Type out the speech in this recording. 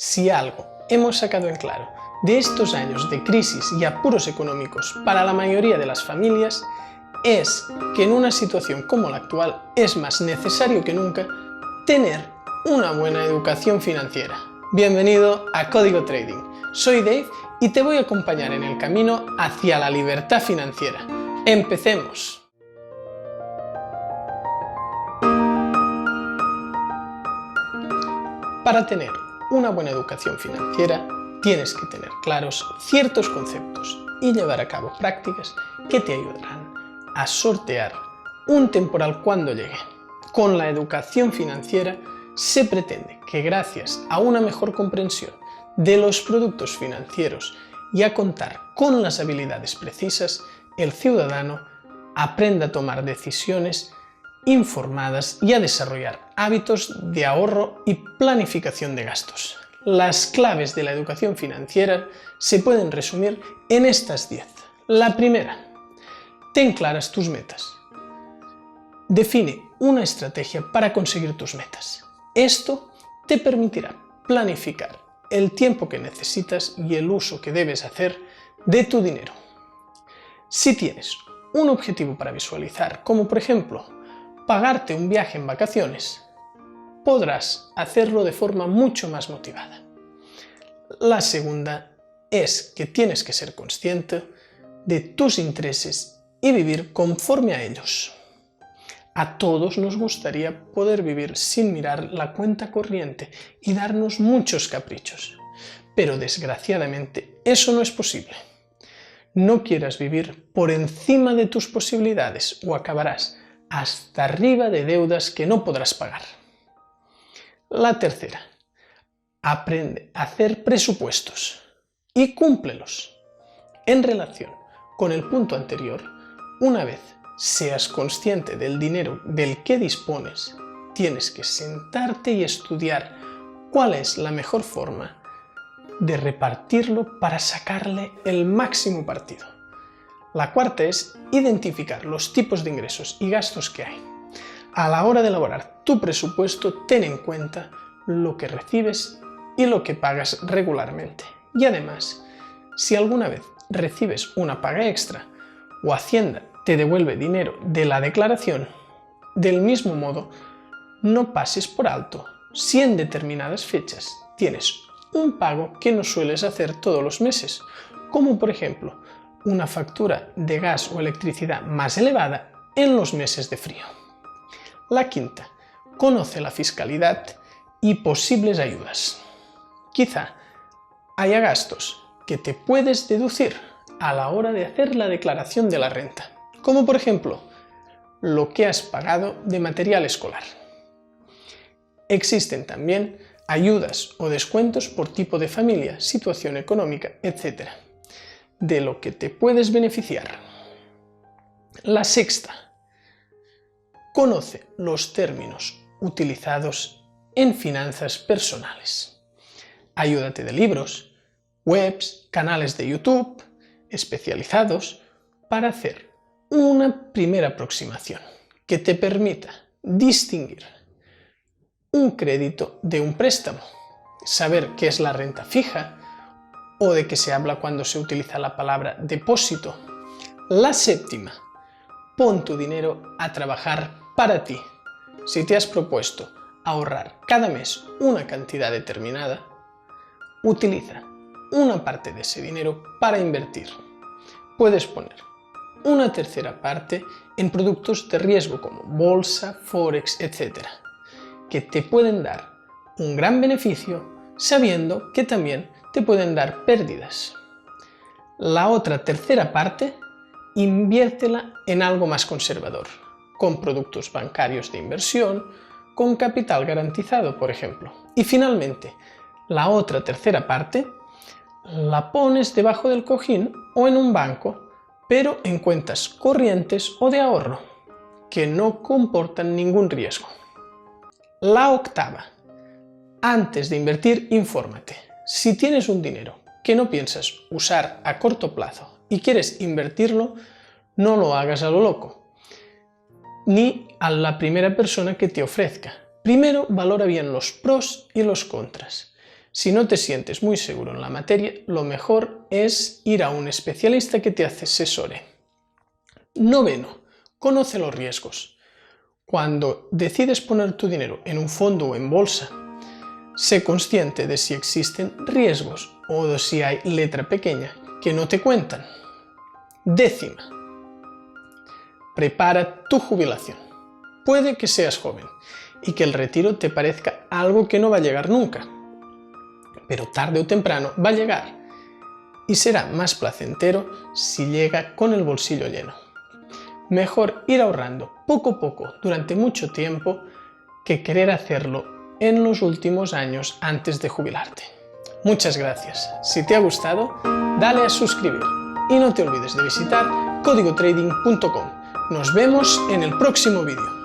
Si algo hemos sacado en claro de estos años de crisis y apuros económicos para la mayoría de las familias, es que en una situación como la actual es más necesario que nunca tener una buena educación financiera. Bienvenido a Código Trading. Soy Dave y te voy a acompañar en el camino hacia la libertad financiera. ¡Empecemos! Para tener una buena educación financiera, tienes que tener claros ciertos conceptos y llevar a cabo prácticas que te ayudarán a sortear un temporal cuando llegue. Con la educación financiera se pretende que gracias a una mejor comprensión de los productos financieros y a contar con las habilidades precisas, el ciudadano aprenda a tomar decisiones informadas y a desarrollar hábitos de ahorro y planificación de gastos. Las claves de la educación financiera se pueden resumir en estas 10. La primera, ten claras tus metas. Define una estrategia para conseguir tus metas. Esto te permitirá planificar el tiempo que necesitas y el uso que debes hacer de tu dinero. Si tienes un objetivo para visualizar, como por ejemplo pagarte un viaje en vacaciones, podrás hacerlo de forma mucho más motivada. La segunda es que tienes que ser consciente de tus intereses y vivir conforme a ellos. A todos nos gustaría poder vivir sin mirar la cuenta corriente y darnos muchos caprichos, pero desgraciadamente eso no es posible. No quieras vivir por encima de tus posibilidades o acabarás hasta arriba de deudas que no podrás pagar. La tercera, aprende a hacer presupuestos y cúmplelos. En relación con el punto anterior, una vez seas consciente del dinero del que dispones, tienes que sentarte y estudiar cuál es la mejor forma de repartirlo para sacarle el máximo partido. La cuarta es identificar los tipos de ingresos y gastos que hay. A la hora de elaborar tu presupuesto, ten en cuenta lo que recibes y lo que pagas regularmente. Y además, si alguna vez recibes una paga extra o Hacienda te devuelve dinero de la declaración, del mismo modo, no pases por alto si en determinadas fechas tienes un pago que no sueles hacer todos los meses, como por ejemplo una factura de gas o electricidad más elevada en los meses de frío. La quinta, conoce la fiscalidad y posibles ayudas. Quizá haya gastos que te puedes deducir a la hora de hacer la declaración de la renta, como por ejemplo lo que has pagado de material escolar. Existen también ayudas o descuentos por tipo de familia, situación económica, etc., de lo que te puedes beneficiar. La sexta, conoce los términos utilizados en finanzas personales. Ayúdate de libros, webs, canales de YouTube especializados para hacer una primera aproximación que te permita distinguir un crédito de un préstamo, saber qué es la renta fija o de qué se habla cuando se utiliza la palabra depósito. La séptima, pon tu dinero a trabajar para ti. Si te has propuesto ahorrar cada mes una cantidad determinada, utiliza una parte de ese dinero para invertir. Puedes poner una tercera parte en productos de riesgo como bolsa, forex, etc., que te pueden dar un gran beneficio sabiendo que también te pueden dar pérdidas. La otra tercera parte, inviértela en algo más conservador, con productos bancarios de inversión, con capital garantizado, por ejemplo. Y finalmente, la otra tercera parte la pones debajo del cojín o en un banco, pero en cuentas corrientes o de ahorro, que no comportan ningún riesgo. La octava, antes de invertir, infórmate. Si tienes un dinero que no piensas usar a corto plazo y quieres invertirlo, no lo hagas a lo loco, ni a la primera persona que te ofrezca. Primero valora bien los pros y los contras. Si no te sientes muy seguro en la materia, lo mejor es ir a un especialista que te asesore. 9. Conoce los riesgos. Cuando decides poner tu dinero en un fondo o en bolsa, sé consciente de si existen riesgos o de si hay letra pequeña que no te cuentan. 10. Prepara tu jubilación. Puede que seas joven y que el retiro te parezca algo que no va a llegar nunca, pero tarde o temprano va a llegar y será más placentero si llega con el bolsillo lleno. Mejor ir ahorrando poco a poco durante mucho tiempo que querer hacerlo en los últimos años antes de jubilarte. Muchas gracias. Si te ha gustado, dale a suscribir y no te olvides de visitar códigotrading.com. Nos vemos en el próximo vídeo.